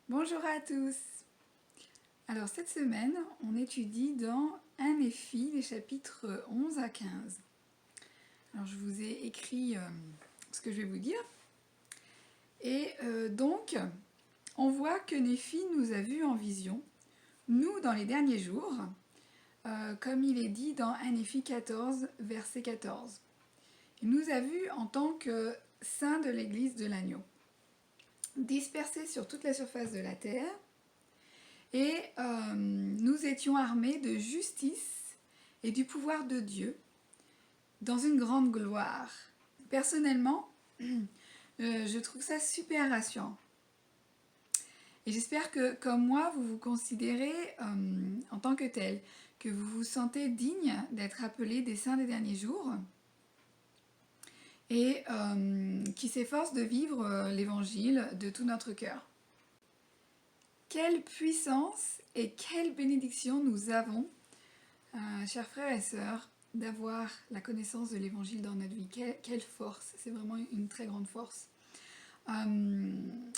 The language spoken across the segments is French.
Bonjour à tous. Alors cette semaine, on étudie dans 1 Néphi les chapitres 11 à 15. Alors je vous ai écrit ce que je vais vous dire. Et donc, on voit que Néphi nous a vus en vision, nous dans les derniers jours, comme il est dit dans 1 Néphi 14, verset 14. Il nous a vus en tant que saints de l'église de l'agneau, dispersés sur toute la surface de la terre. Et nous étions armés de justice et du pouvoir de Dieu dans une grande gloire. Personnellement, je trouve ça super rassurant. Et j'espère que, comme moi, vous vous considérez en tant que tel, que vous vous sentez digne d'être appelés des saints des derniers jours et qui s'efforcent de vivre l'évangile de tout notre cœur. Quelle puissance et quelle bénédiction nous avons, chers frères et sœurs, d'avoir la connaissance de l'évangile dans notre vie. Quelle force, c'est vraiment une très grande force.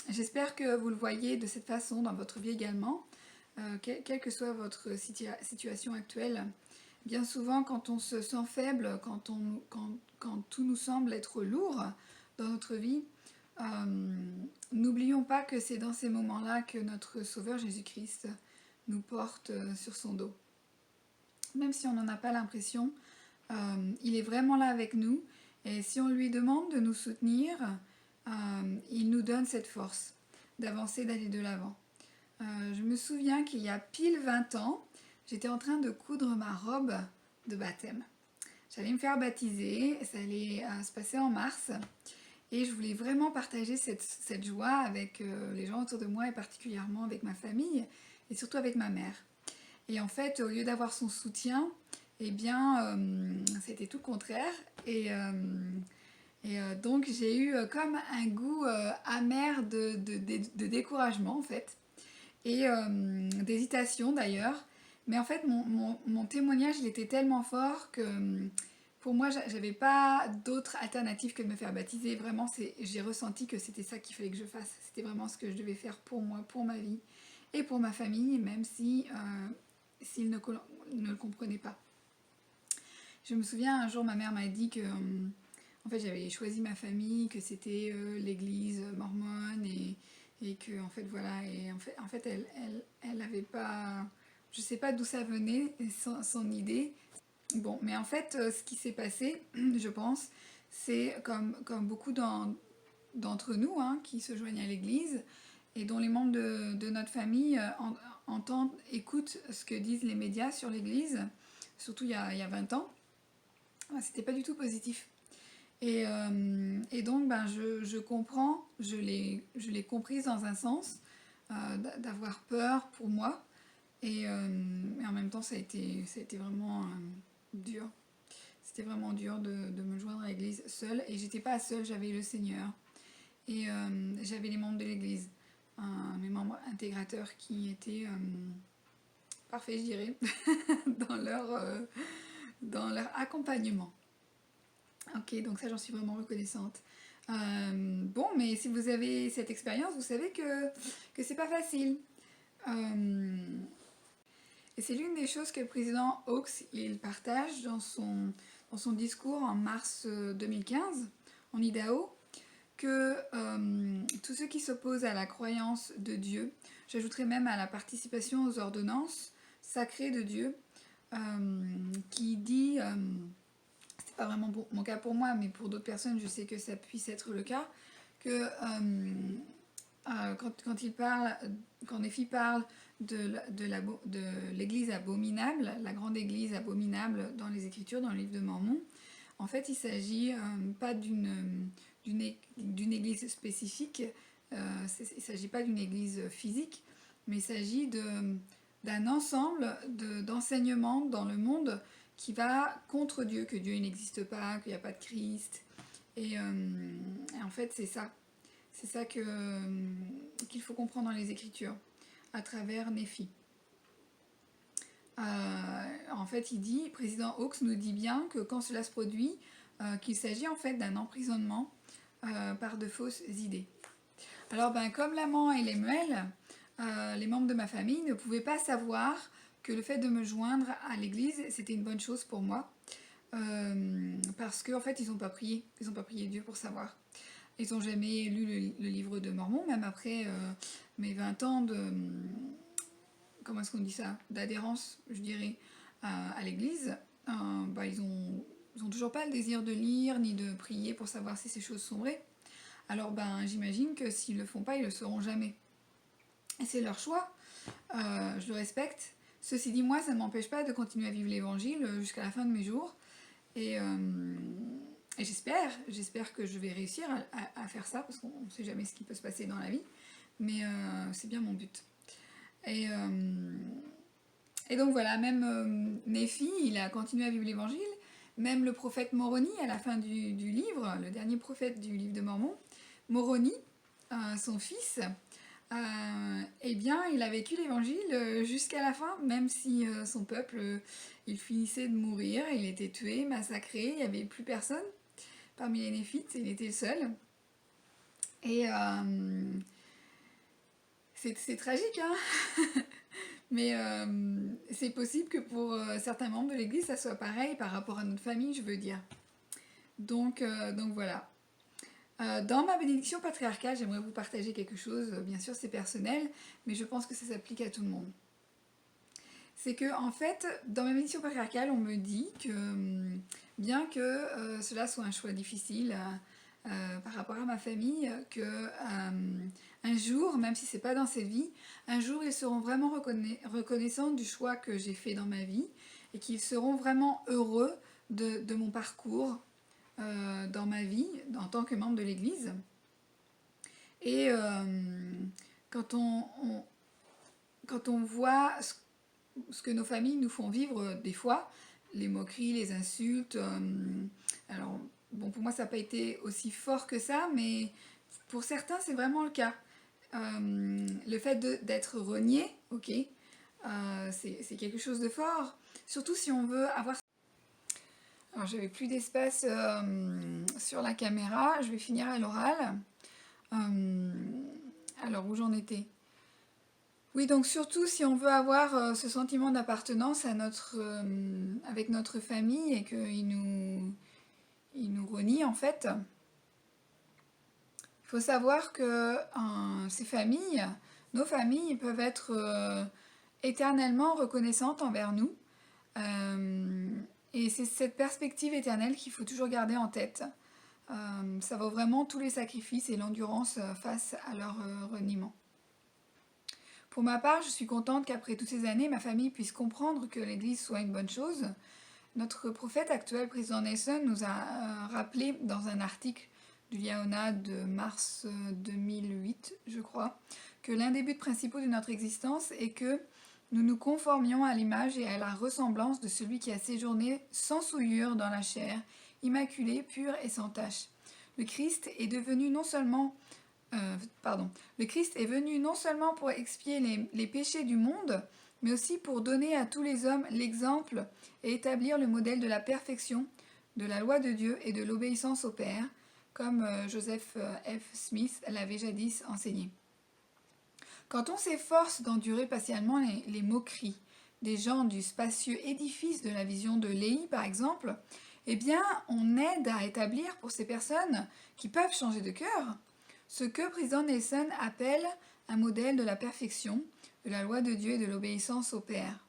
J'espère que vous le voyez de cette façon dans votre vie également, quelle que soit votre situation actuelle. Bien souvent, quand on se sent faible, quand tout nous semble être lourd dans notre vie, n'oublions pas que c'est dans ces moments-là que notre Sauveur Jésus-Christ nous porte sur son dos. Même si on n'en a pas l'impression, il est vraiment là avec nous. Et si on lui demande de nous soutenir, il nous donne cette force d'avancer, d'aller de l'avant. Je me souviens qu'il y a pile 20 ans, j'étais en train de coudre ma robe de baptême. J'allais me faire baptiser, ça allait se passer en mars. Et je voulais vraiment partager cette joie avec les gens autour de moi et particulièrement avec ma famille et surtout avec ma mère. Et en fait, au lieu d'avoir son soutien, eh bien, c'était tout le contraire. Et donc, j'ai eu comme un goût amer de découragement, en fait, et d'hésitation d'ailleurs. Mais en fait, mon témoignage, il était tellement fort que pour moi, j'avais pas d'autre alternative que de me faire baptiser. Vraiment, j'ai ressenti que c'était ça qu'il fallait que je fasse. C'était vraiment ce que je devais faire pour moi, pour ma vie et pour ma famille, même si s'ils ne le comprenaient pas. Je me souviens, un jour, ma mère m'a dit que en fait, j'avais choisi ma famille, que c'était l'église mormone et que, en fait, voilà. Et en fait elle avait pas. Je sais pas d'où ça venait, son idée. Bon, mais en fait, ce qui s'est passé, je pense, c'est comme beaucoup d'entre nous qui se joignent à l'église et dont les membres de notre famille entendent, écoutent ce que disent les médias sur l'église, surtout il y a 20 ans, c'était pas du tout positif. Et donc, je comprends, je l'ai comprise dans un sens, d'avoir peur pour moi, et en même temps, ça a été vraiment dur. C'était vraiment dur de me joindre à l'église seule, et j'étais pas seule, j'avais le Seigneur, et j'avais les membres de l'église, mes membres intégrateurs qui étaient parfaits, je dirais, dans leur accompagnement. Ok, donc ça, j'en suis vraiment reconnaissante. Bon, mais si vous avez cette expérience, vous savez que c'est pas facile. Et c'est l'une des choses que le président Hawks il partage dans son discours en mars 2015 en Idaho, que tous ceux qui s'opposent à la croyance de Dieu, j'ajouterais même à la participation aux ordonnances sacrées de Dieu, qui dit, c'est pas vraiment mon cas pour moi, mais pour d'autres personnes, je sais que ça puisse être le cas, que quand Néphi parle de l'église abominable, la grande église abominable dans les Écritures, dans le livre de Mormon, en fait, il s'agit pas d'une église spécifique, il ne s'agit pas d'une église physique, mais il s'agit d'un ensemble d'enseignements dans le monde qui va contre Dieu, que Dieu n'existe pas, qu'il n'y a pas de Christ. Et en fait, c'est ça. C'est ça qu'il faut comprendre dans les Écritures, à travers Néphi. En fait, président Hawks nous dit bien que quand cela se produit, qu'il s'agit en fait d'un emprisonnement par de fausses idées. Alors, comme Laman et Lemuel, les membres de ma famille ne pouvaient pas savoir que le fait de me joindre à l'église, c'était une bonne chose pour moi. Parce qu'en fait, ils n'ont pas prié. Ils n'ont pas prié Dieu pour savoir. Ils n'ont jamais lu le livre de Mormon, même après mes 20 ans de... comment est-ce qu'on dit ça, d'adhérence, je dirais, à l'église. Ils ont toujours pas le désir de lire ni de prier pour savoir si ces choses sont vraies. Alors j'imagine que s'ils le font pas, ils le sauront jamais. Et c'est leur choix, je le respecte. Ceci dit, moi, ça ne m'empêche pas de continuer à vivre l'évangile jusqu'à la fin de mes jours. Et j'espère que je vais réussir à faire ça, parce qu'on ne sait jamais ce qui peut se passer dans la vie. Mais c'est bien mon but. Et donc voilà, même Néphi, il a continué à vivre l'évangile. Même le prophète Moroni, à la fin du livre, le dernier prophète du livre de Mormon, Moroni, son fils, eh bien, il a vécu l'évangile jusqu'à la fin, même si son peuple, il finissait de mourir, il était tué, massacré, il n'y avait plus personne parmi les Néphites, il était le seul. Et c'est tragique, hein. Mais c'est possible que pour certains membres de l'église, ça soit pareil par rapport à notre famille, je veux dire. Donc voilà. Dans ma bénédiction patriarcale, j'aimerais vous partager quelque chose. Bien sûr, c'est personnel, mais je pense que ça s'applique à tout le monde. C'est que, en fait, dans ma bénédiction patriarcale, on me dit que, bien que cela soit un choix difficile par rapport à ma famille, que un jour, même si c'est pas dans cette vie, un jour ils seront vraiment reconnaissants du choix que j'ai fait dans ma vie et qu'ils seront vraiment heureux de mon parcours dans ma vie en tant que membre de l'église. Et quand on voit ce que nos familles nous font vivre des fois, les moqueries, les insultes, alors bon, pour moi ça n'a pas été aussi fort que ça, mais pour certains c'est vraiment le cas. Le fait d'être renié, ok, c'est quelque chose de fort, surtout si on veut avoir... Alors j'avais plus d'espace sur la caméra, je vais finir à l'oral. Alors où j'en étais? Oui, donc surtout si on veut avoir ce sentiment d'appartenance avec notre famille et qu'il nous renie en fait. Il faut savoir que nos familles peuvent être éternellement reconnaissantes envers nous. Et c'est cette perspective éternelle qu'il faut toujours garder en tête. Ça vaut vraiment tous les sacrifices et l'endurance face à leur reniement. Pour ma part, je suis contente qu'après toutes ces années, ma famille puisse comprendre que l'Église soit une bonne chose. Notre prophète actuel, président Nelson, nous a rappelé dans un article du Liaona de mars 2008, je crois, que l'un des buts principaux de notre existence est que nous nous conformions à l'image et à la ressemblance de celui qui a séjourné sans souillure dans la chair, immaculé, pur et sans tache. Le Christ est venu non seulement pour expier les péchés du monde, mais aussi pour donner à tous les hommes l'exemple et établir le modèle de la perfection, de la loi de Dieu et de l'obéissance au Père, comme Joseph F. Smith l'avait jadis enseigné. Quand on s'efforce d'endurer patiemment les moqueries des gens du spacieux édifice de la vision de Léhi, par exemple, eh bien, on aide à établir pour ces personnes qui peuvent changer de cœur ce que président Nelson appelle un modèle de la perfection, de la loi de Dieu et de l'obéissance au Père.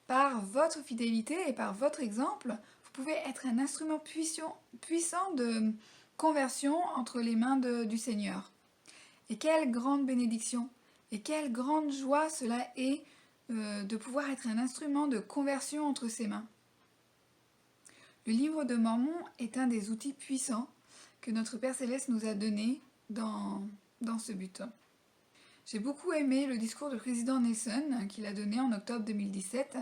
Par votre fidélité et par votre exemple, vous pouvez être un instrument puissant de conversion entre les mains du Seigneur. Et quelle grande bénédiction et quelle grande joie cela est de pouvoir être un instrument de conversion entre ses mains. Le livre de Mormon est un des outils puissants que notre Père Céleste nous a donné dans ce but. J'ai beaucoup aimé le discours du président Nelson qu'il a donné en octobre 2017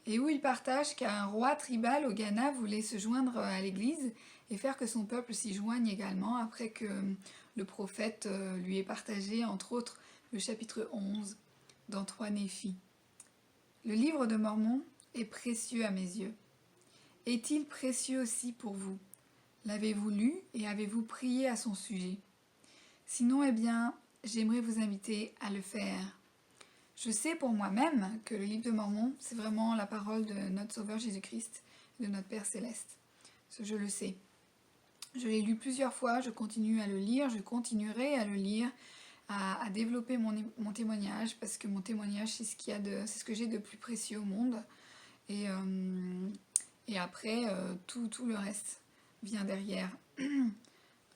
et où il partage qu'un roi tribal au Ghana voulait se joindre à l'église et faire que son peuple s'y joigne également après que le prophète lui ait partagé entre autres le chapitre 11 dans 3 Néphi. Le livre de Mormon est précieux à mes yeux. Est-il précieux aussi pour vous? L'avez-vous lu et avez-vous prié à son sujet? Sinon, eh bien, j'aimerais vous inviter à le faire. Je sais pour moi-même que le livre de Mormon, c'est vraiment la parole de notre Sauveur Jésus-Christ, de notre Père Céleste. Je le sais. Je l'ai lu plusieurs fois, je continue à le lire, je continuerai à le lire, à développer mon témoignage, parce que mon témoignage, c'est ce que j'ai de plus précieux au monde. Et après, tout le reste vient derrière.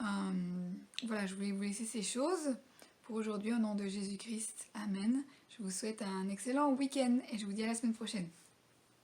Voilà, je voulais vous laisser ces choses pour aujourd'hui au nom de Jésus-Christ. Amen. Je vous souhaite un excellent week-end et je vous dis à la semaine prochaine.